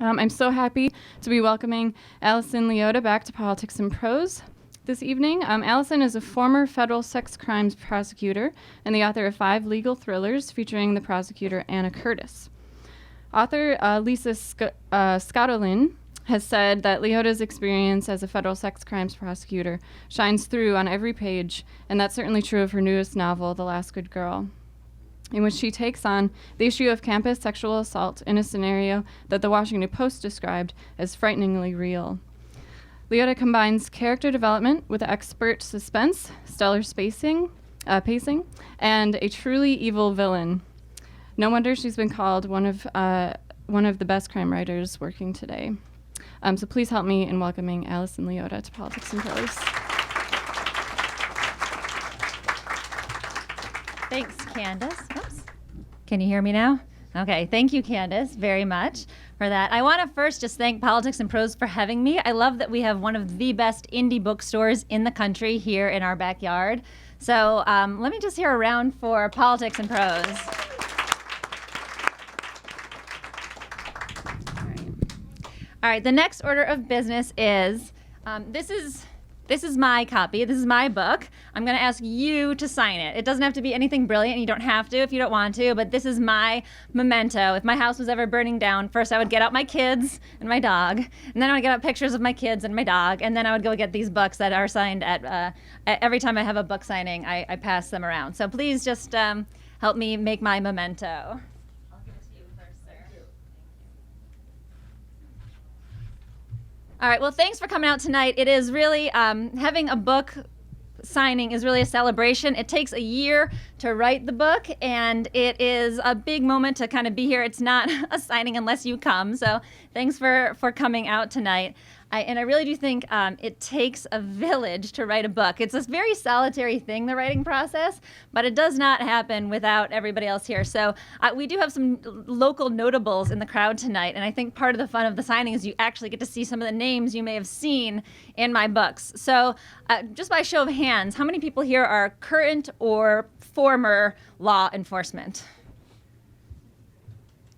I'm so happy to be welcoming Allison Leotta back to Politics and Prose this evening. Allison is a former federal sex crimes prosecutor and the author of 5 legal thrillers featuring the prosecutor Anna Curtis. Author Lisa Scottoline has said that Leotta's experience as a federal sex crimes prosecutor shines through on every page, and that's certainly true of her newest novel, The Last Good Girl, in which she takes on the issue of campus sexual assault in a scenario that the Washington Post described as frighteningly real. Leotta combines character development with expert suspense, stellar pacing, and a truly evil villain. No wonder she's been called one of the best crime writers working today. So please help me in welcoming Allison Leotta to Politics and Prose. Thanks, Candace. Oops. Can you hear me now? Okay, thank you, Candace, very much for that. I want to first just thank Politics and Prose for having me. I love that we have one of the best indie bookstores in the country here in our backyard. So let me just hear a round for Politics and Prose. All right, the next order of business is, this is my copy. This is my book. I'm going to ask you to sign it. It doesn't have to be anything brilliant. You don't have to if you don't want to, but this is my memento. If my house was ever burning down, first I would get out my kids and my dog, and then I would get out pictures of my kids and my dog, and then I would go get these books that are signed at every time I have a book signing, I pass them around. So please just help me make my memento. All right, well, thanks for coming out tonight. It is really, having a book signing is really a celebration. It takes a year to write the book, and it is a big moment to kind of be here. It's not a signing unless you come, so thanks for coming out tonight. And I really do think it takes a village to write a book. It's this very solitary thing, the writing process, but it does not happen without everybody else here. So we do have some local notables in the crowd tonight, and I think part of the fun of the signing is you actually get to see some of the names you may have seen in my books. So just by show of hands, how many people here are current or former law enforcement?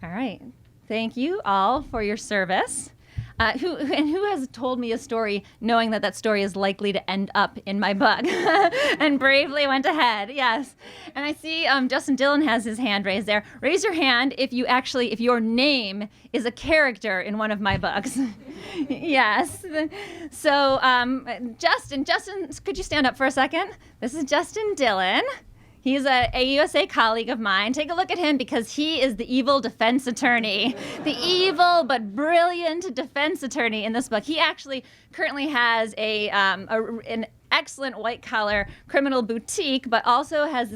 All right. Thank you all for your service. Who has told me a story knowing that story is likely to end up in my book and bravely went ahead? Yes. And I see Justin Dillon has his hand raised there. Raise your hand if your name is a character in one of my books. Yes. So Justin, could you stand up for a second? This is Justin Dillon. He's a AUSA colleague of mine. Take a look at him because he is the evil defense attorney. The evil but brilliant defense attorney in this book. He actually currently has an excellent white-collar criminal boutique, but also has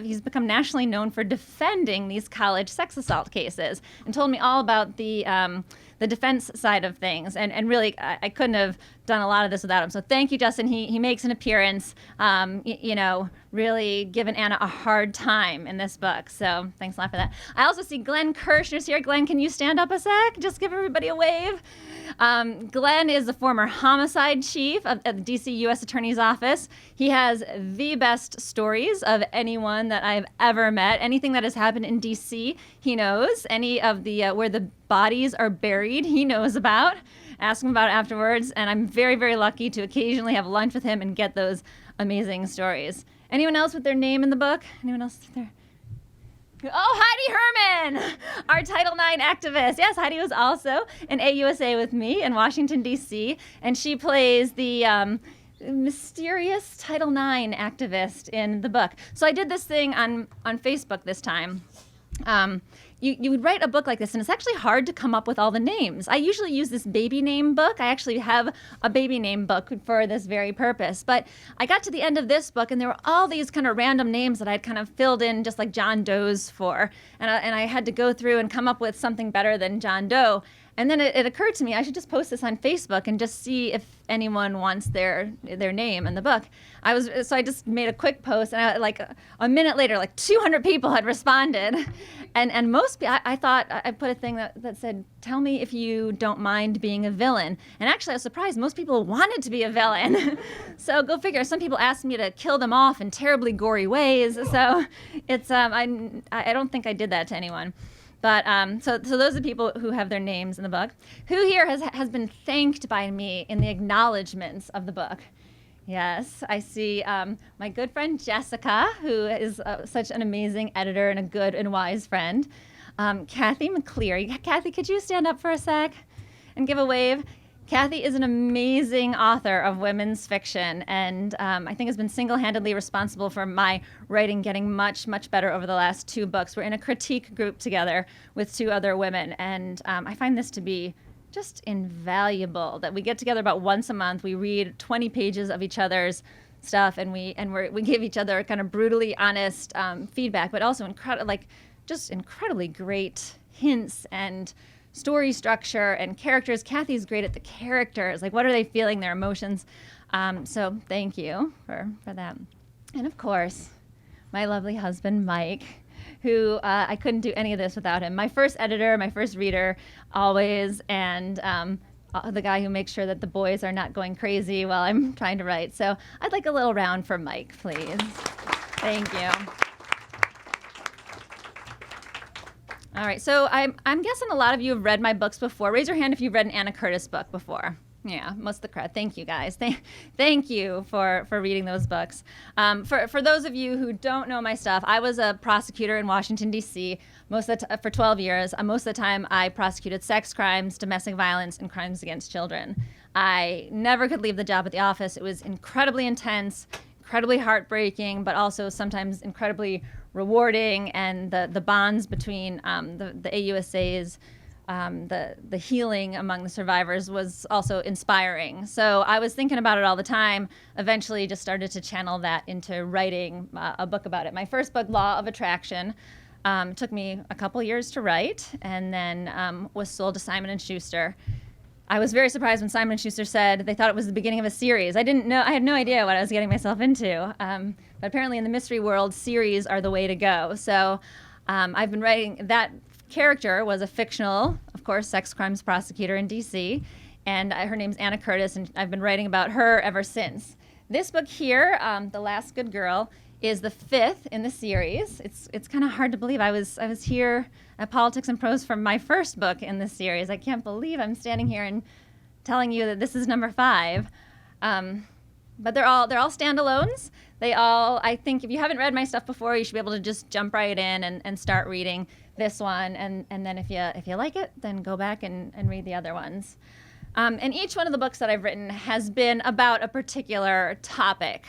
he's become nationally known for defending these college sex assault cases, and told me all about the defense side of things. And really, I couldn't have done a lot of this without him. So thank you, Justin. He makes an appearance, really giving Anna a hard time in this book. So thanks a lot for that. I also see Glenn Kirshner's here. Glenn, can you stand up a sec? Just give everybody a wave. Glenn is the former homicide chief at the D.C. U.S. Attorney's Office. He has the best stories of anyone that I've ever met. Anything that has happened in D.C., he knows. Any of the where the bodies are buried, he knows about. Ask him about it afterwards. And I'm very, very lucky to occasionally have lunch with him and get those amazing stories. Anyone else with their name in the book? Anyone else there? Oh, Heidi Herman, our Title IX activist. Yes, Heidi was also an AUSA with me in Washington, D.C., and she plays the mysterious Title IX activist in the book. So I did this thing on Facebook this time. You would write a book like this, and it's actually hard to come up with all the names. I usually use this baby name book. I actually have a baby name book for this very purpose. But I got to the end of this book, and there were all these kind of random names that I'd kind of filled in just like John Doe's for. And I had to go through and come up with something better than John Doe. And then it occurred to me I should just post this on Facebook and just see if anyone wants their name in the book. So I just made a quick post, and a minute later, 200 people had responded, and most I thought I put a thing that said, "Tell me if you don't mind being a villain." And actually, I was surprised most people wanted to be a villain. So go figure. Some people asked me to kill them off in terribly gory ways. So it's I don't think I did that to anyone. But so those are the people who have their names in the book. Who here has been thanked by me in the acknowledgments of the book? Yes, I see my good friend Jessica, who is such an amazing editor and a good and wise friend. Kathy McCleary. Kathy, could you stand up for a sec and give a wave? Kathy is an amazing author of women's fiction, and I think has been single-handedly responsible for my writing getting much, much better over the last 2 books. We're in a critique group together with 2 other women, and I find this to be just invaluable, that we get together about once a month, we read 20 pages of each other's stuff, and we give each other kind of brutally honest feedback, but also incredibly great hints and story structure and characters. Kathy's great at the characters, like what are they feeling, their emotions. So thank you for that. And of course, my lovely husband, Mike, who I couldn't do any of this without him. My first editor, my first reader, always, and the guy who makes sure that the boys are not going crazy while I'm trying to write. So I'd like a little round for Mike, please. Thank you. All right, so I'm guessing a lot of you have read my books before. Raise your hand if you've read an Anna Curtis book before. Yeah, most of the crowd. Thank you, guys. Thank you for reading those books. For those of you who don't know my stuff, I was a prosecutor in Washington, D.C. For 12 years. Most of the time, I prosecuted sex crimes, domestic violence, and crimes against children. I never could leave the job at the office. It was incredibly intense, incredibly heartbreaking, but also sometimes incredibly rewarding, and the bonds between the AUSAs, the healing among the survivors was also inspiring. So I was thinking about it all the time, eventually just started to channel that into writing a book about it. My first book, Law of Attraction, took me a couple years to write, and then was sold to Simon & Schuster. I was very surprised when Simon & Schuster said they thought it was the beginning of a series. I didn't know, I had no idea what I was getting myself into. But apparently in the mystery world, series are the way to go. So I've been writing, that character was a fictional, of course, sex crimes prosecutor in DC. And her name's Anna Curtis, and I've been writing about her ever since. This book here, The Last Good Girl, is the 5th in the series. It's kind of hard to believe. I was here at Politics and Prose for my first book in this series. I can't believe I'm standing here and telling you that this is number 5. But they're all standalones. They all, I think, if you haven't read my stuff before, you should be able to just jump right in and start reading this one. And then if you like it, then go back and read the other ones. And each one of the books that I've written has been about a particular topic.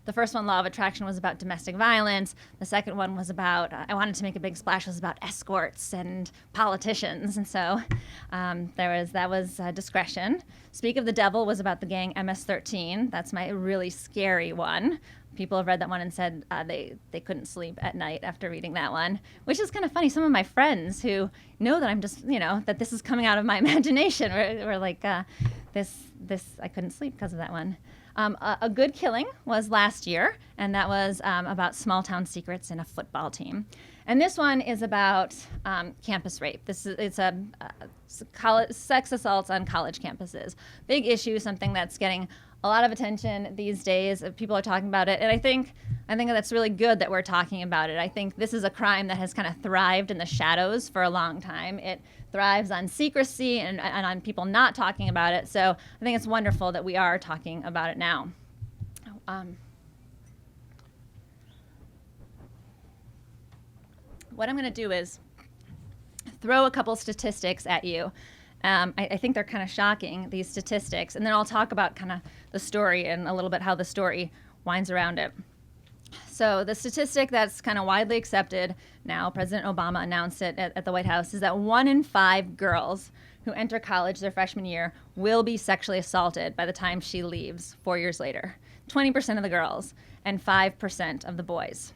The first one, Law of Attraction, was about domestic violence. The second one was about, I wanted to make a big splash, was about escorts and politicians. And so that was Discretion. Speak of the Devil was about the gang MS-13. That's my really scary one. People have read that one and said they couldn't sleep at night after reading that one, which is kind of funny. Some of my friends who know that I'm just, that this is coming out of my imagination were like, this I couldn't sleep because of that one. A Good Killing was last year, and that was about small town secrets in a football team. And this one is about campus rape. It's sex assaults on college campuses. Big issue, something that's getting a lot of attention these days. People are talking about it, and I think that's really good that we're talking about it. I think this is a crime that has kind of thrived in the shadows for a long time. It thrives on secrecy and on people not talking about it. So I think it's wonderful that we are talking about it now. What I'm going to do is throw a couple statistics at you. I think they're kind of shocking, these statistics, and then I'll talk about kind of the story and a little bit how the story winds around it. So the statistic that's kind of widely accepted now, President Obama announced it at the White House, is that 1 in 5 girls who enter college their freshman year will be sexually assaulted by the time she leaves 4 years later. 20% of the girls and 5% of the boys.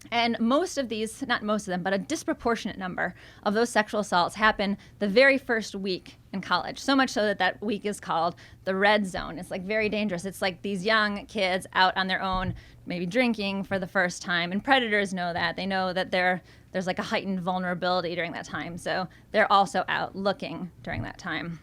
And most of these, not most of them, but a disproportionate number of those sexual assaults happen the very first week in college. So much so that week is called the red zone. It's like very dangerous. It's like these young kids out on their own, maybe drinking for the first time. And predators know that. They know that there's like a heightened vulnerability during that time. So they're also out looking during that time.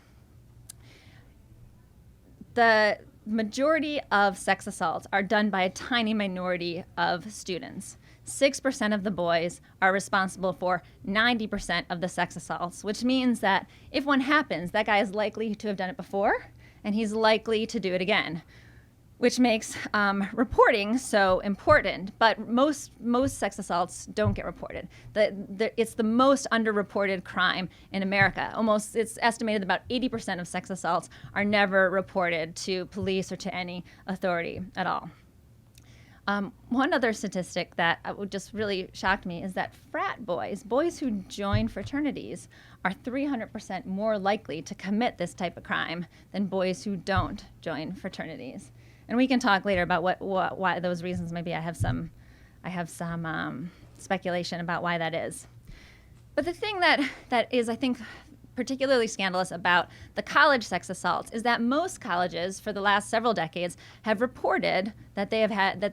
The majority of sex assaults are done by a tiny minority of students. 6% of the boys are responsible for 90% of the sex assaults, which means that if one happens, that guy is likely to have done it before, and he's likely to do it again, which makes reporting so important. But most sex assaults don't get reported. It's the most underreported crime in America. It's estimated that about 80% of sex assaults are never reported to police or to any authority at all. One other statistic that just really shocked me is that frat boys who join fraternities, are 300% more likely to commit this type of crime than boys who don't join fraternities. And we can talk later about why those reasons may be. I have some speculation about why that is. But the thing that is, I think, particularly scandalous about the college sex assaults is that most colleges for the last several decades have reported that they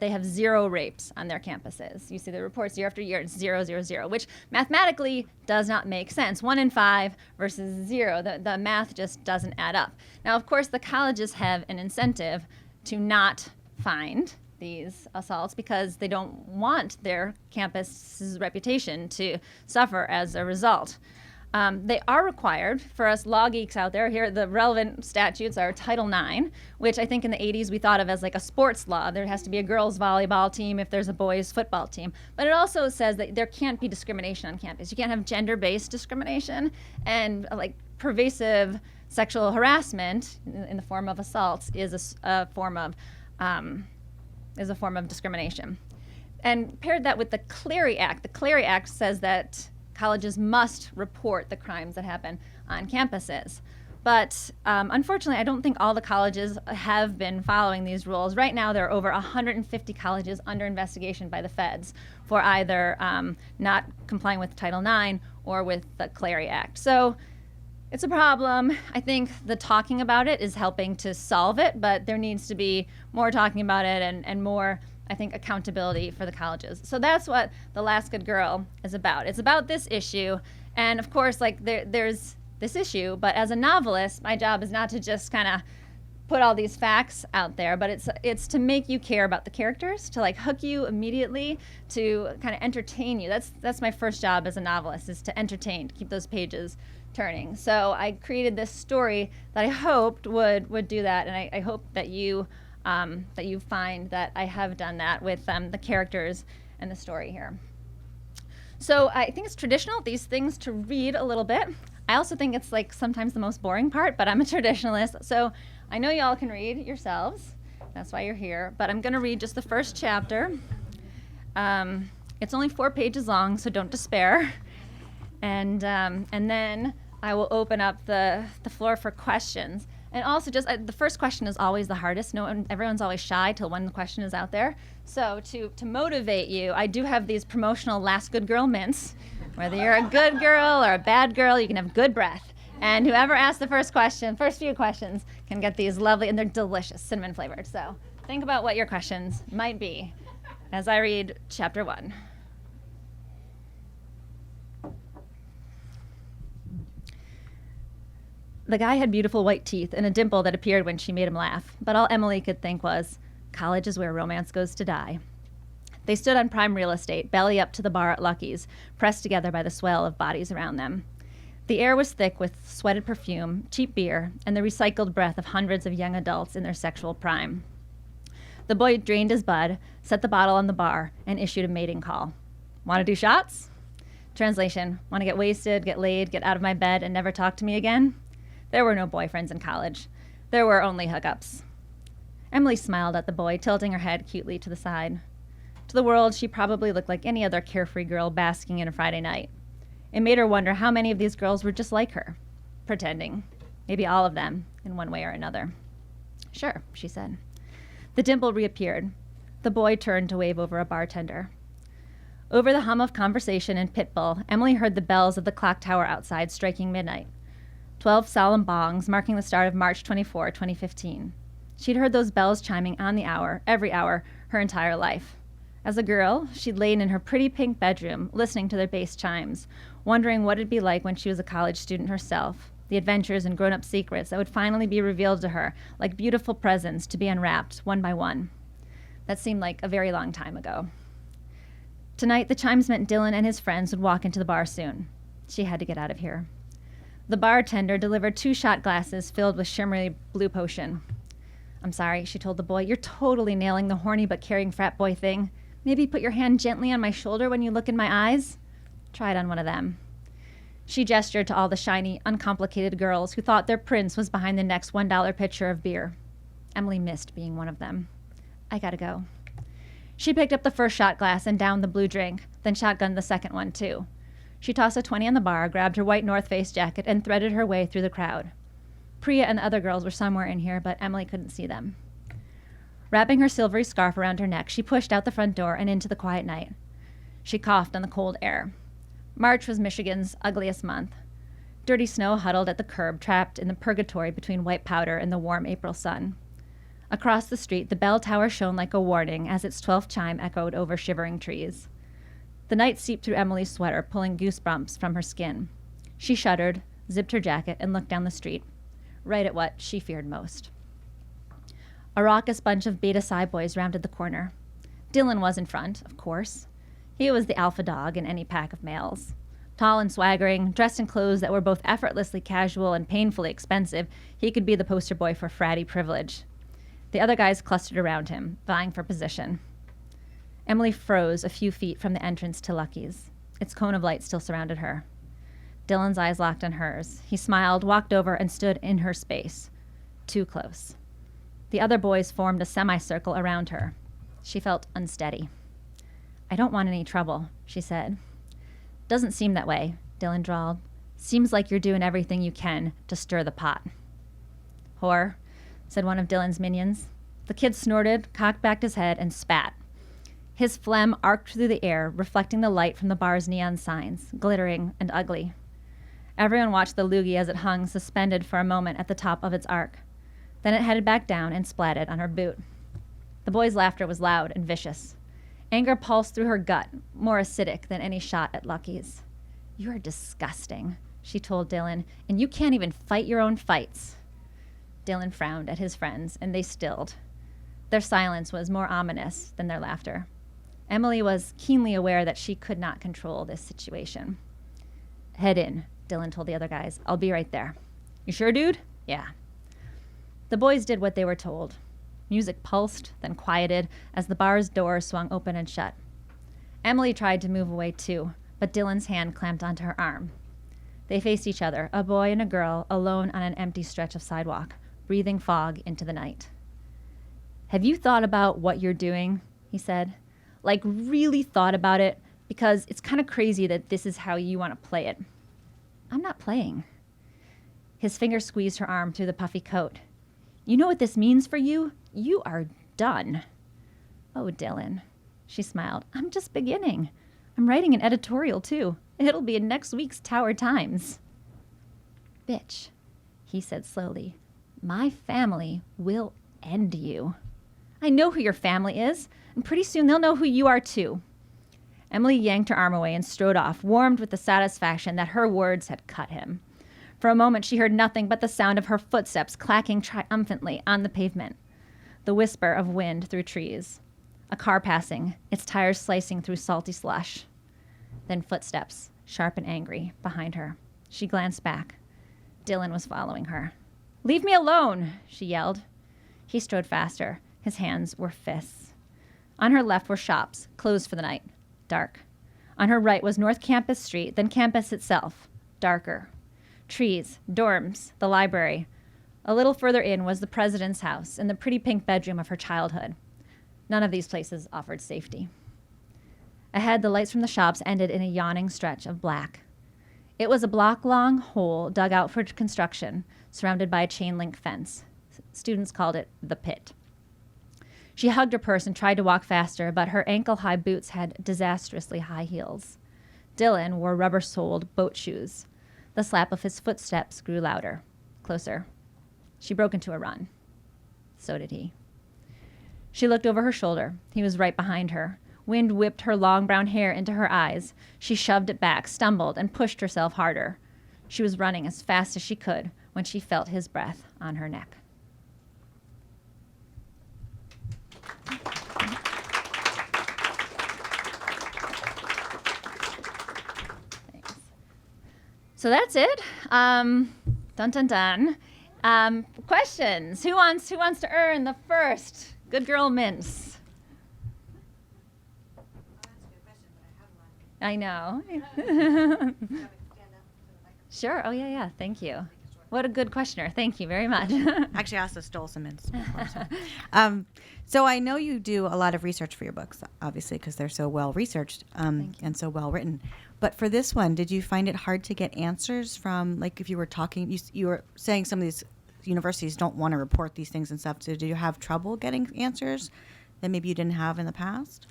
have 0 rapes on their campuses. You see the reports year after year, it's 0, 0, 0, which mathematically does not make sense. 1 in 5 versus 0, the math just doesn't add up. Now, of course, the colleges have an incentive to not find these assaults because they don't want their campus's reputation to suffer as a result. They are required, for us law geeks out there, here the relevant statutes are Title IX, which I think in the 80s we thought of as like a sports law. There has to be a girls' volleyball team if there's a boys' football team. But it also says that there can't be discrimination on campus. You can't have gender-based discrimination, and like pervasive sexual harassment in the form of assaults is a form of discrimination. And paired that with the Clery Act. The Clery Act says that colleges must report the crimes that happen on campuses. But unfortunately, I don't think all the colleges have been following these rules. Right now, there are over 150 colleges under investigation by the feds for either not complying with Title IX or with the Clery Act. So it's a problem. I think the talking about it is helping to solve it, but there needs to be more talking about it and more, I think, accountability for the colleges. So that's what The Last Good Girl is about. It's about this issue. And of course, like there's this issue, but as a novelist, my job is not to just kind of put all these facts out there, but it's to make you care about the characters, to like hook you immediately, to kind of entertain you. That's my first job as a novelist, is to entertain, to keep those pages turning. So I created this story that I hoped would do that, and I hope that you find that I have done that with the characters and the story here. So I think it's traditional, these things, to read a little bit. I also think it's like sometimes the most boring part, but I'm a traditionalist, so I know y'all can read yourselves. That's why you're here. But I'm going to read just the first chapter. It's only 4 pages long, so don't despair. And then I will open up the floor for questions. And also, just the first question is always the hardest. Everyone's always shy till one question is out there. So to motivate you, I do have these promotional Last Good Girl mints. Whether you're a good girl or a bad girl, you can have good breath. And whoever asks the first few questions, can get these lovely, and they're delicious, cinnamon flavored. So think about what your questions might be as I read chapter 1. The guy had beautiful white teeth and a dimple that appeared when she made him laugh, but all Emily could think was, college is where romance goes to die. They stood on prime real estate, belly up to the bar at Lucky's, pressed together by the swell of bodies around them. The air was thick with sweated perfume, cheap beer, and the recycled breath of hundreds of young adults in their sexual prime. The boy drained his bud, set the bottle on the bar, and issued a mating call. Want to do shots? Translation, want to get wasted, get laid, get out of my bed, and never talk to me again? There were no boyfriends in college. There were only hookups. Emily smiled at the boy, tilting her head cutely to the side. To the world, she probably looked like any other carefree girl basking in a Friday night. It made her wonder how many of these girls were just like her, pretending. Maybe all of them, in one way or another. Sure, she said. The dimple reappeared. The boy turned to wave over a bartender. Over the hum of conversation and pitbull, Emily heard the bells of the clock tower outside striking midnight. 12 solemn bongs marking the start of March 24, 2015. She'd heard those bells chiming on the hour, every hour, her entire life. As a girl, she'd lain in her pretty pink bedroom, listening to their bass chimes, wondering what it'd be like when she was a college student herself, the adventures and grown-up secrets that would finally be revealed to her, like beautiful presents to be unwrapped one by one. That seemed like a very long time ago. Tonight, the chimes meant Dylan and his friends would walk into the bar soon. She had to get out of here. The bartender delivered 2 shot glasses filled with shimmery blue potion. "I'm sorry," she told the boy. "You're totally nailing the horny but caring frat boy thing. Maybe put your hand gently on my shoulder when you look in my eyes. Try it on one of them." She gestured to all the shiny, uncomplicated girls who thought their prince was behind the next $1 pitcher of beer. Emily missed being one of them. "I gotta go." She picked up the first shot glass and downed the blue drink, then shotgunned the second one, too. She tossed a 20 on the bar, grabbed her white North Face jacket, and threaded her way through the crowd. Priya and the other girls were somewhere in here, but Emily couldn't see them. Wrapping her silvery scarf around her neck, she pushed out the front door and into the quiet night. She coughed on the cold air. March was Michigan's ugliest month. Dirty snow huddled at the curb, trapped in the purgatory between white powder and the warm April sun. Across the street, the bell tower shone like a warning as its 12th chime echoed over shivering trees. The night seeped through Emily's sweater, pulling goosebumps from her skin. She shuddered, zipped her jacket, and looked down the street, right at what she feared most. A raucous bunch of Beta Psi boys rounded the corner. Dylan was in front, of course. He was the alpha dog in any pack of males. Tall and swaggering, dressed in clothes that were both effortlessly casual and painfully expensive, he could be the poster boy for fratty privilege. The other guys clustered around him, vying for position. Emily froze a few feet from the entrance to Lucky's. Its cone of light still surrounded her. Dylan's eyes locked on hers. He smiled, walked over, and stood in her space. Too close. The other boys formed a semicircle around her. She felt unsteady. "I don't want any trouble," she said. "Doesn't seem that way," Dylan drawled. "Seems like you're doing everything you can to stir the pot." "Whore," said one of Dylan's minions. The kid snorted, cocked back his head, and spat. His phlegm arced through the air, reflecting the light from the bar's neon signs, glittering and ugly. Everyone watched the loogie as it hung suspended for a moment at the top of its arc. Then it headed back down and splatted on her boot. The boy's laughter was loud and vicious. Anger pulsed through her gut, more acidic than any shot at Lucky's. "You're disgusting," she told Dylan, "and you can't even fight your own fights." Dylan frowned at his friends, and they stilled. Their silence was more ominous than their laughter. Emily was keenly aware that she could not control this situation. "Head in," Dylan told the other guys. "I'll be right there." "You sure, dude?" "Yeah." The boys did what they were told. Music pulsed, then quieted as the bar's door swung open and shut. Emily tried to move away too, but Dylan's hand clamped onto her arm. They faced each other, a boy and a girl, alone on an empty stretch of sidewalk, breathing fog into the night. "Have you thought about what you're doing?" he said. "Like, really thought about it? Because it's kind of crazy that this is how you want to play it." "I'm not playing." His finger squeezed her arm through the puffy coat. "You know what this means for you? You are done." "Oh, Dylan." She smiled. "I'm just beginning. I'm writing an editorial, too. It'll be in next week's Tower Times." "Bitch," he said slowly, "my family will end you." "I know who your family is, and pretty soon they'll know who you are, too." Emily yanked her arm away and strode off, warmed with the satisfaction that her words had cut him. For a moment, she heard nothing but the sound of her footsteps clacking triumphantly on the pavement, the whisper of wind through trees. A car passing, its tires slicing through salty slush. Then footsteps, sharp and angry, behind her. She glanced back. Dylan was following her. "Leave me alone," she yelled. He strode faster. His hands were fists. On her left were shops, closed for the night, dark. On her right was North Campus Street, then campus itself, darker. Trees, dorms, the library. A little further in was the president's house and the pretty pink bedroom of her childhood. None of these places offered safety. Ahead, the lights from the shops ended in a yawning stretch of black. It was a block-long hole dug out for construction, surrounded by a chain-link fence. Students called it the pit. She hugged her purse and tried to walk faster, but her ankle-high boots had disastrously high heels. Dylan wore rubber-soled boat shoes. The slap of his footsteps grew louder, closer. She broke into a run. So did he. She looked over her shoulder. He was right behind her. Wind whipped her long brown hair into her eyes. She shoved it back, stumbled, and pushed herself harder. She was running as fast as she could when she felt his breath on her neck. So that's it. Dun dun dun. Questions? Who wants to earn the first Good Girl Mints? I know. Sure. Oh yeah. Thank you. What a good questioner. Thank you very much. Actually, I also stole some mints before. So I know you do a lot of research for your books, obviously, because they're so well researched and so well written. But for this one, did you find it hard to get answers from, like, if you were talking, you were saying some of these universities don't want to report these things and stuff. So did you have trouble getting answers that maybe you didn't have in the past?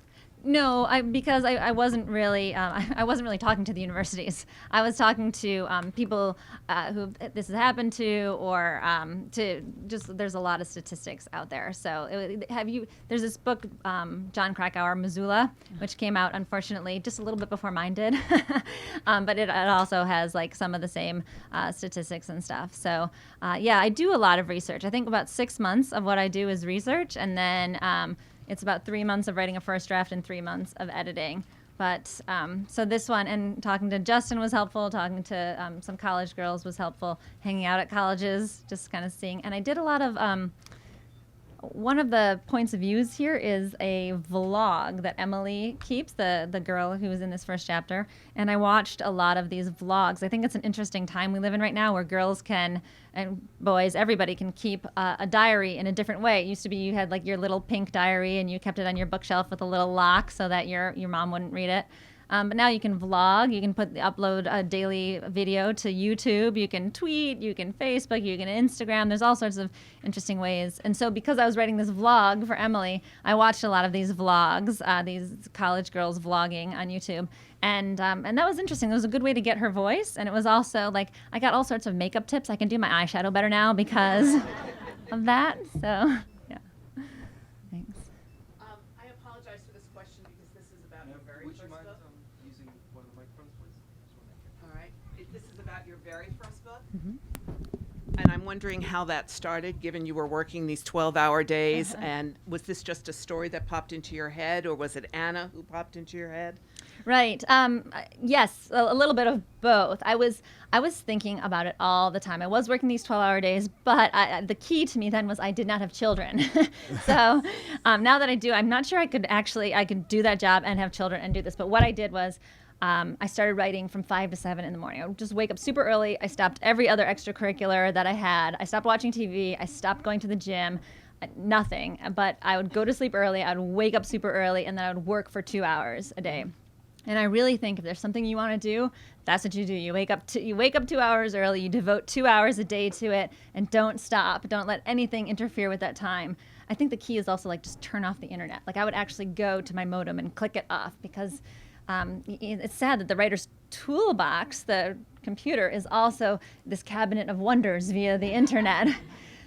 No, because I wasn't really I wasn't really talking to the universities. I was talking to people who this has happened to, or to just, there's a lot of statistics out there. So there's this book, John Krakauer, Missoula, which came out unfortunately just a little bit before mine did, but it also has like some of the same statistics and stuff. So yeah, I do a lot of research. I think about 6 months of what I do is research, and then it's about 3 months of writing a first draft and 3 months of editing. But so this one, and talking to Justin was helpful, talking to some college girls was helpful, hanging out at colleges, just kind of seeing. And I did a lot of, one of the points of views here is a vlog that Emily keeps, the girl who was in this first chapter. And I watched a lot of these vlogs. I think it's an interesting time we live in right now, where girls can, and boys, everybody can keep a diary in a different way. It used to be you had like your little pink diary and you kept it on your bookshelf with a little lock so that your mom wouldn't read it. But now you can vlog, you can upload a daily video to YouTube, you can tweet, you can Facebook, you can Instagram. There's all sorts of interesting ways. And so because I was writing this vlog for Emily, I watched a lot of these vlogs, these college girls vlogging on YouTube. And that was interesting. It was a good way to get her voice. And it was also like, I got all sorts of makeup tips. I can do my eyeshadow better now because of that. So, yeah. Thanks. I apologize for this question because this is about your very first book. Using one of the microphones, please? All right. This is about your very first book. Mm-hmm. And I'm wondering how that started, given you were working these 12-hour days. And was this just a story that popped into your head, or was it Anna who popped into your head? Right. Yes, a little bit of both. I was thinking about it all the time. I was working these 12-hour days, but the key to me then was I did not have children. So now that I do, I'm not sure I could do that job and have children and do this. But what I did was I started writing from 5 to 7 in the morning. I would just wake up super early. I stopped every other extracurricular that I had. I stopped watching TV. I stopped going to the gym. Nothing. But I would go to sleep early. I would wake up super early, and then I would work for 2 hours a day. And I really think if there's something you want to do, that's what you do. You wake up 2 hours early, you devote 2 hours a day to it, and don't stop. Don't let anything interfere with that time. I think the key is also like just turn off the internet. Like I would actually go to my modem and click it off, because it's sad that the writer's toolbox, the computer, is also this cabinet of wonders via the internet.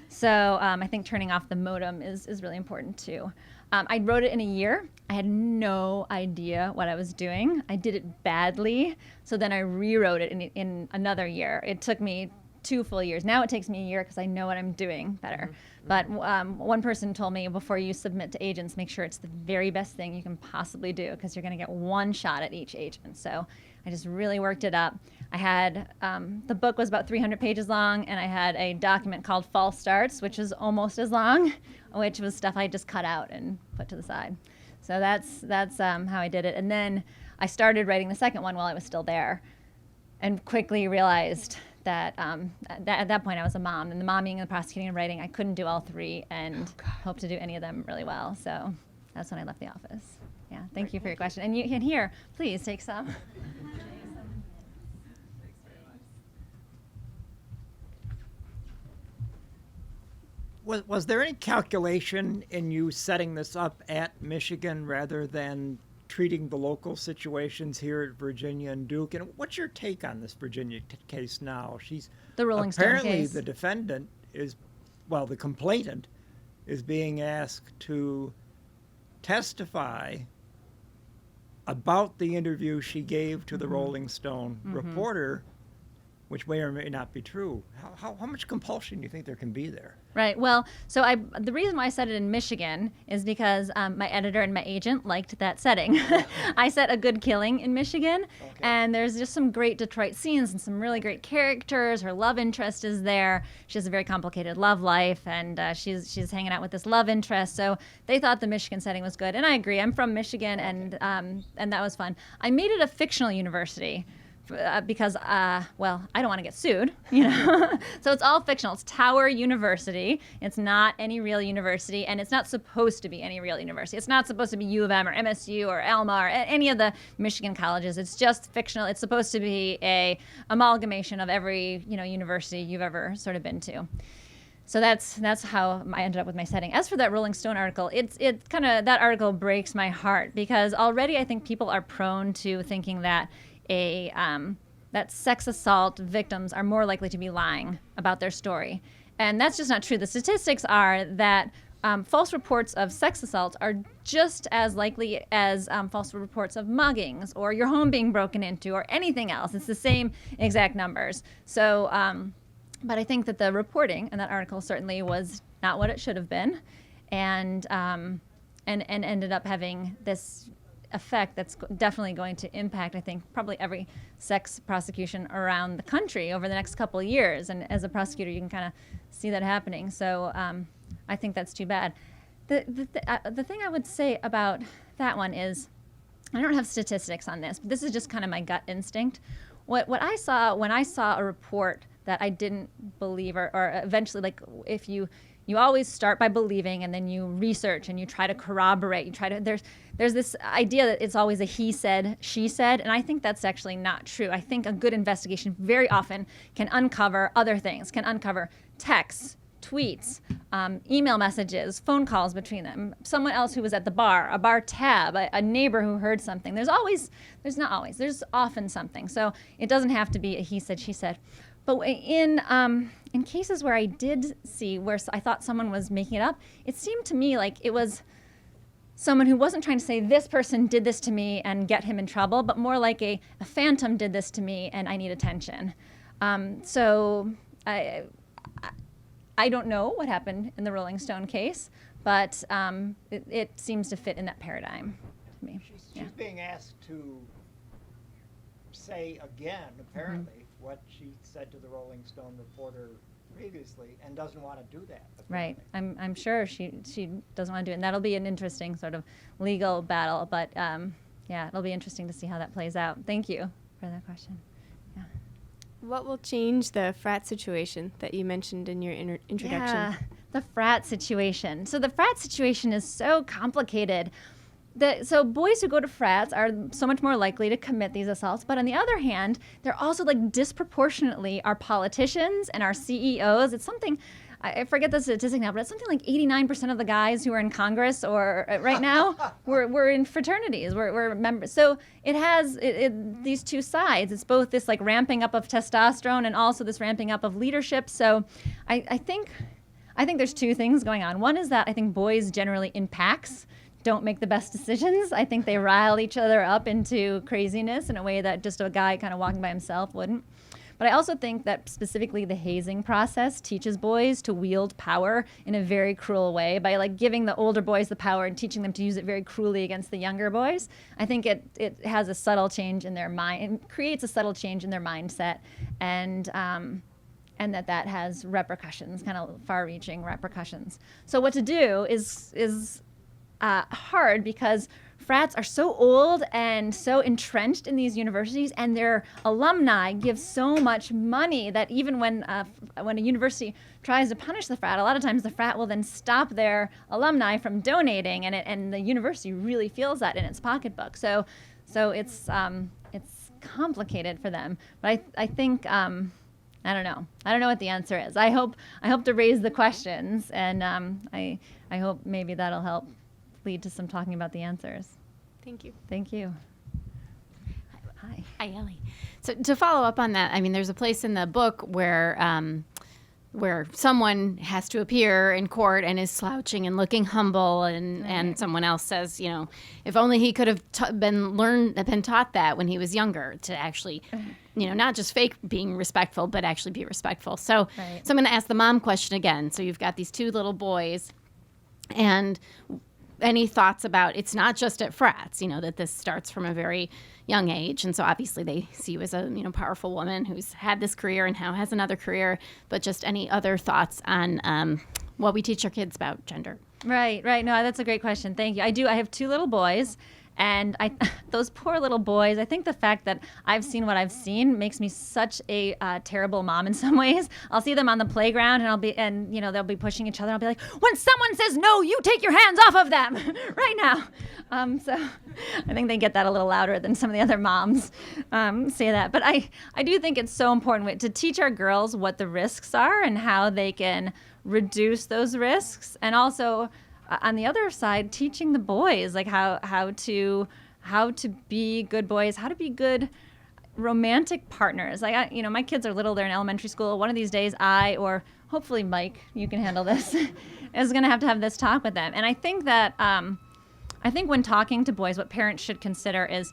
So I think turning off the modem is really important too. I wrote it in a year. I had no idea what I was doing. I did it badly, so then I rewrote it in another year. It took me 2 full years. Now it takes me a year because I know what I'm doing better. But one person told me, before you submit to agents, make sure it's the very best thing you can possibly do, because you're going to get one shot at each agent. So I just really worked it up. I had, the book was about 300 pages long, and I had a document called False Starts, which is almost as long, which was stuff I just cut out and put to the side. So that's how I did it. And then I started writing the second one while I was still there, and quickly realized that at that point I was a mom, and the momming and the prosecuting and writing, I couldn't do all three and hope to do any of them really well. So that's when I left the office. Yeah, thank you for your question. And you can here, please take some. Was there any calculation in you setting this up at Michigan rather than treating the local situations here at Virginia and Duke? And what's your take on this Virginia case now? She's the Rolling Stone apparently case. The defendant is, well, the complainant is being asked to testify about the interview she gave to the Rolling Stone reporter which may or may not be true. How much compulsion do you think there can be there? Right. Well, so the reason why I set it in Michigan is because my editor and my agent liked that setting. I set A Good Killing in Michigan, and there's just some great Detroit scenes and some really great characters. Her love interest is there. She has a very complicated love life, and she's hanging out with this love interest. So they thought the Michigan setting was good, and I agree. I'm from Michigan, and that was fun. I made it a fictional university. Because, well, I don't want to get sued, you know. So it's all fictional. It's Tower University. It's not any real university, and it's not supposed to be any real university. It's not supposed to be U of M or MSU or Alma or any of the Michigan colleges. It's just fictional. It's supposed to be a amalgamation of every, you know, university you've ever sort of been to. So that's how I ended up with my setting. As for that Rolling Stone article, it kind of, that article breaks my heart because already I think people are prone to thinking that that sex assault victims are more likely to be lying about their story. And that's just not true. The statistics are that false reports of sex assault are just as likely as false reports of muggings or your home being broken into or anything else. It's the same exact numbers. So, but I think that the reporting in that article certainly was not what it should have been, and ended up having this effect that's definitely going to impact, I think, probably every sex prosecution around the country over the next couple of years. And as a prosecutor, you can kind of see that happening. So I think that's too bad. The thing I would say about that one is, I don't have statistics on this, but this is just kind of my gut instinct. What I saw when I saw a report that I didn't believe, or eventually, like, if you always start by believing and then you research and you try to corroborate. You try to, there's this idea that it's always a he said, she said, and I think that's actually not true. I think a good investigation very often can uncover other things, can uncover texts, tweets, email messages, phone calls between them, someone else who was at the bar, a bar tab, a neighbor who heard something. There's often something. So it doesn't have to be a he said, she said. But in cases where I did see where I thought someone was making it up, it seemed to me like it was someone who wasn't trying to say this person did this to me and get him in trouble, but more like a phantom did this to me and I need attention. So I don't know what happened in the Rolling Stone case, but it seems to fit in that paradigm to me. She's being asked to say again, apparently, what she said to the Rolling Stone reporter previously, and doesn't want to do that. Right. I'm sure she doesn't want to do it, and that'll be an interesting sort of legal battle. But yeah, it'll be interesting to see how that plays out. Thank you for that question. Yeah. What will change the frat situation that you mentioned in your introduction? Yeah, the frat situation. So the frat situation is so complicated. So boys who go to frats are so much more likely to commit these assaults, but on the other hand, they're also like disproportionately our politicians and our CEOs. It's something, I forget the statistic now, but it's something like 89% of the guys who are in Congress or right now we're in fraternities, we're members. So it has these two sides. It's both this like ramping up of testosterone and also this ramping up of leadership. So I think there's two things going on. One is that I think boys generally in packs don't make the best decisions. I think they rile each other up into craziness in a way that just a guy kind of walking by himself wouldn't. But I also think that specifically the hazing process teaches boys to wield power in a very cruel way by like giving the older boys the power and teaching them to use it very cruelly against the younger boys. I think it has a subtle change in their mind, creates a subtle change in their mindset, and that has repercussions, kind of far-reaching repercussions. So what to do is hard because frats are so old and so entrenched in these universities, and their alumni give so much money that even when a university tries to punish the frat, a lot of times the frat will then stop their alumni from donating, and the university really feels that in its pocketbook. So it's complicated for them. But I think I don't know what the answer is. I hope to raise the questions, and I hope maybe that'll help lead to some talking about the answers. Thank you. Thank you. Hi. Hi, Ellie. So to follow up on that, I mean, there's a place in the book where someone has to appear in court and is slouching and looking humble, and someone else says, if only he could have been taught that when he was younger, to actually not just fake being respectful, but actually be respectful. So, Right. so I'm going to ask the mom question again. So you've got these 2 little boys, and any thoughts about, it's not just at frats, that this starts from a very young age. And so obviously they see you as a, powerful woman who's had this career and now has another career, but just any other thoughts on what we teach our kids about gender. Right. No, that's a great question. Thank you. I have 2 little boys, and those poor little boys, I think the fact that I've seen what I've seen makes me such a terrible mom in some ways. I'll see them on the playground, and they'll be pushing each other. I'll be like, when someone says no, you take your hands off of them right now. So I think they get that a little louder than some of the other moms say that. But I do think it's so important to teach our girls what the risks are and how they can reduce those risks, and also on the other side, teaching the boys like how to be good boys, how to be good romantic partners. Like my kids are little; they're in elementary school. One of these days, or hopefully Mike, you can handle this, is going to have this talk with them. And I think that when talking to boys, what parents should consider is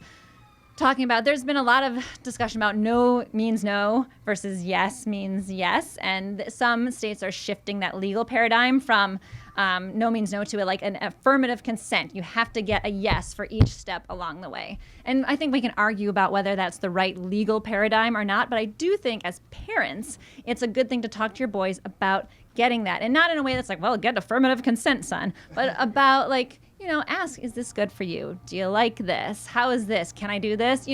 talking about, there's been a lot of discussion about no means no versus yes means yes, and some states are shifting that legal paradigm from no means no to an affirmative consent. You have to get a yes for each step along the way. And I think we can argue about whether that's the right legal paradigm or not, but I do think as parents, it's a good thing to talk to your boys about getting that. And not in a way that's like, well, get affirmative consent, son, but about ask, is this good for you? Do you like this? How is this? Can I do this?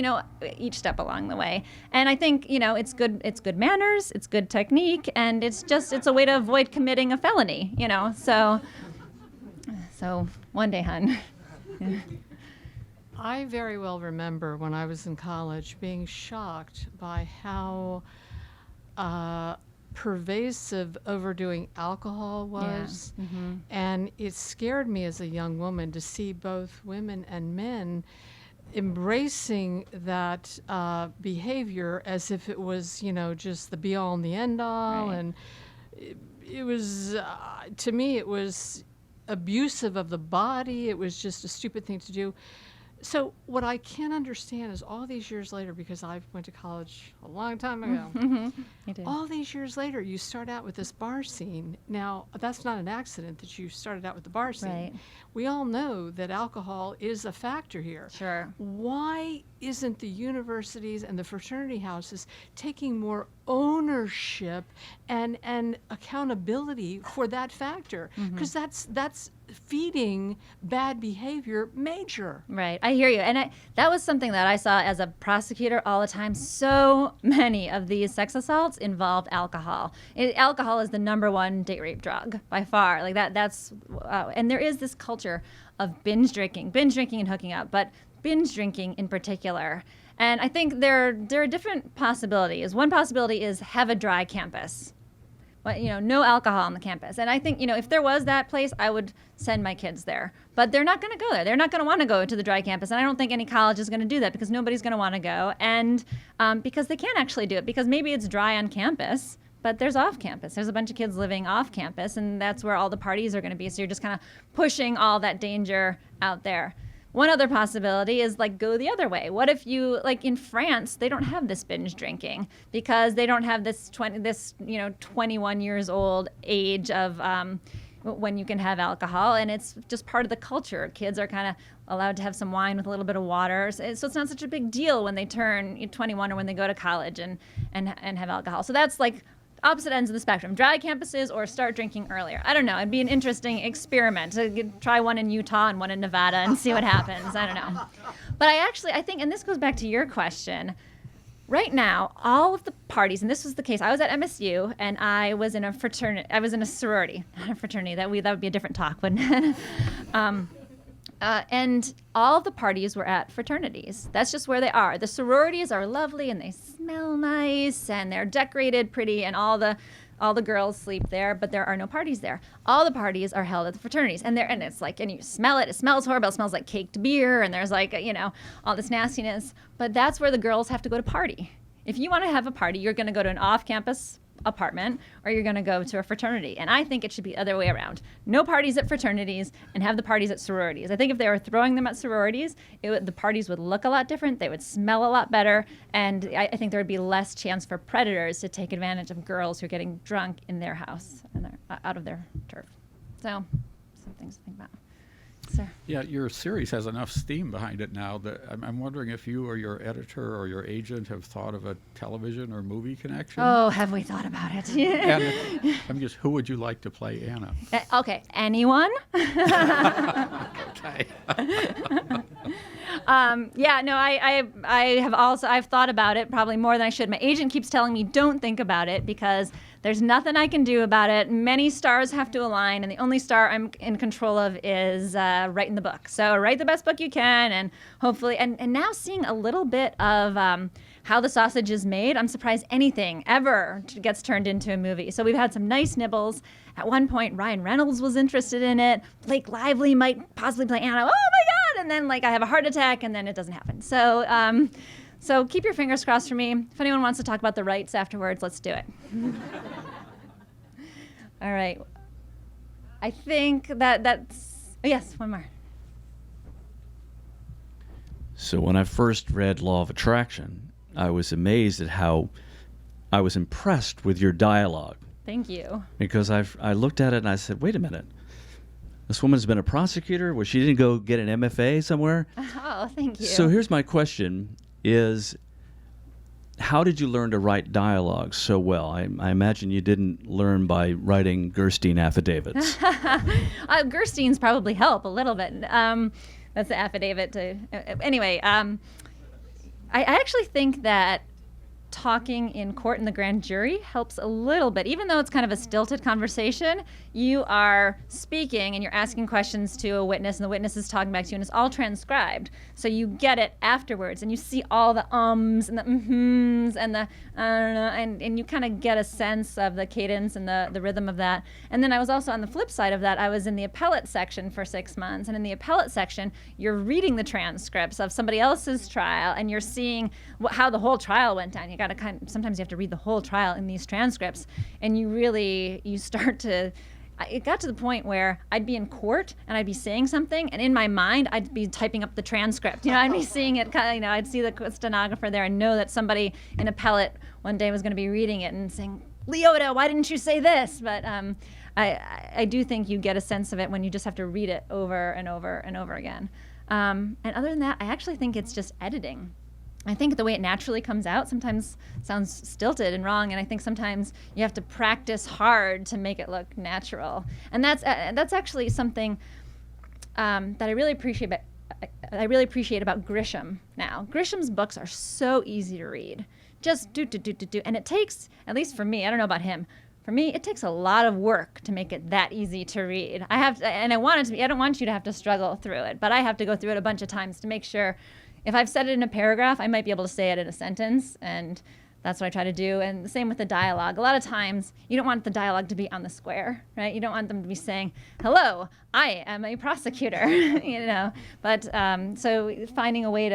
Each step along the way. And I think, it's good manners, it's good technique, and it's a way to avoid committing a felony, So one day, hun. Yeah. I very well remember when I was in college being shocked by how pervasive overdoing alcohol was. Yeah. Mm-hmm. And it scared me as a young woman to see both women and men embracing that behavior as if it was, just the be all and the end all. Right. And it was, to me, it was abusive of the body. It was just a stupid thing to do. So what I can't understand is all these years later, because I went to college a long time ago, You did. all these years later, you start out with this bar scene. Now, that's not an accident that you started out with the bar scene. Right. We all know that alcohol is a factor here. Sure. Why isn't the universities and the fraternity houses taking more ownership and accountability for that factor? Because that's feeding bad behavior major. Right. I hear you. And that was something that I saw as a prosecutor all the time. So many of these sex assaults involved alcohol. Alcohol is the #1 date rape drug by far. Like that's and there is this culture of binge drinking and hooking up, but binge drinking in particular. And I think there are different possibilities. One possibility is have a dry campus. But, no alcohol on the campus. And I think, if there was that place, I would send my kids there. But they're not going to go there. They're not going to want to go to the dry campus. And I don't think any college is going to do that because nobody's going to want to go. And because they can't actually do it, because maybe it's dry on campus, but there's off campus. There's a bunch of kids living off campus, and that's where all the parties are going to be. So you're just kind of pushing all that danger out there. One other possibility is go the other way. What if you, in France, they don't have this binge drinking because they don't have this 21 years old age of when you can have alcohol, and it's just part of the culture. Kids are kind of allowed to have some wine with a little bit of water, so it's not such a big deal when they turn 21 or when they go to college and have alcohol. So that's opposite ends of the spectrum, dry campuses or start drinking earlier. I don't know. It'd be an interesting experiment to try one in Utah and one in Nevada and see what happens. I don't know. But I think, and this goes back to your question, right now, all of the parties, and this was the case, I was at MSU and I was in a fraternity, I was in a sorority, not a fraternity, that would be a different talk, wouldn't it? And all the parties were at fraternities. That's just where they are. The sororities are lovely and they smell nice and they're decorated pretty and all the girls sleep there, but there are no parties there. All the parties are held at the fraternities, and it's and you smell it. It smells horrible. It smells like caked beer, and there's all this nastiness. But that's where the girls have to go to party. If you want to have a party, you're going to go to an off-campus apartment or you're going to go to a fraternity. And I think it should be the other way around. No parties at fraternities and have the parties at sororities. I think if they were throwing them at sororities, the parties would look a lot different. They would smell a lot better. And I think there would be less chance for predators to take advantage of girls who are getting drunk in their house and out of their turf. So, some things to think about. Sir. Yeah, your series has enough steam behind it now that I'm wondering if you or your editor or your agent have thought of a television or movie connection. Oh, have we thought about it? And I'm just, who would you like to play Anna? Okay, anyone? Okay. I've thought about it probably more than I should. My agent keeps telling me don't think about it because there's nothing I can do about it. Many stars have to align, and the only star I'm in control of is writing the book. So write the best book you can, and hopefully, and now seeing a little bit of how the sausage is made, I'm surprised anything ever gets turned into a movie. So we've had some nice nibbles. At one point, Ryan Reynolds was interested in it. Blake Lively might possibly play Anna. Oh my God! And then I have a heart attack, and then it doesn't happen. So. So keep your fingers crossed for me. If anyone wants to talk about the rights afterwards, let's do it. All right. I think that's... Oh, yes, one more. So when I first read Law of Attraction, I was amazed at how I was impressed with your dialogue. Thank you. Because I looked at it and I said, wait a minute. This woman's been a prosecutor? Well, she didn't go get an MFA somewhere? Oh, thank you. So here's my question. Is how did you learn to write dialogue so well? I imagine you didn't learn by writing Gerstein affidavits. Gersteins probably help a little bit. That's the affidavit to... Anyway, I actually think that talking in court in the grand jury helps a little bit. Even though it's kind of a stilted conversation, you are speaking and you're asking questions to a witness and the witness is talking back to you and it's all transcribed. So you get it afterwards and you see all the ums and the mm-hms and the and you kind of get a sense of the cadence and the rhythm of that. And then I was also on the flip side of that, I was in the appellate section for 6 months. And in the appellate section, you're reading the transcripts of somebody else's trial and you're seeing how the whole trial went down. You got to sometimes you have to read the whole trial in these transcripts and you start to, it got to the point where I'd be in court and I'd be saying something and in my mind I'd be typing up the transcript. I'd be seeing it, I'd see the stenographer there and know that somebody in appellate one day was going to be reading it and saying, Leotta, why didn't you say this? But I do think you get a sense of it when you just have to read it over and over and over again. And other than that, I actually think it's just editing. I think the way it naturally comes out sometimes sounds stilted and wrong, and I think sometimes you have to practice hard to make it look natural. And that's actually something that I really appreciate about Grisham now. Grisham's books are so easy to read. Just do, and it takes, at least for me, I don't know about him, for me, it takes a lot of work to make it that easy to read. I want it to be, I don't want you to have to struggle through it, but I have to go through it a bunch of times to make sure if I've said it in a paragraph, I might be able to say it in a sentence, and that's what I try to do. And the same with the dialogue. A lot of times, you don't want the dialogue to be on the square, right? You don't want them to be saying, hello, I am a prosecutor, But so finding a way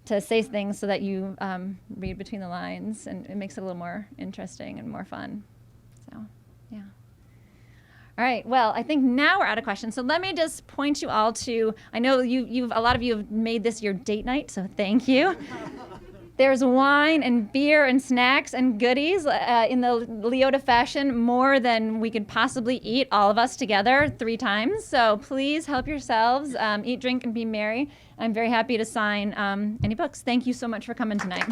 to say things so that you read between the lines, and it makes it a little more interesting and more fun. So, yeah. All right, well, I think now we're out of questions. So let me just point you all to, I know a lot of you have made this your date night, so thank you. There's wine and beer and snacks and goodies in the Leotta fashion, more than we could possibly eat, all of us together 3 times. So please help yourselves, eat, drink, and be merry. I'm very happy to sign any books. Thank you so much for coming tonight.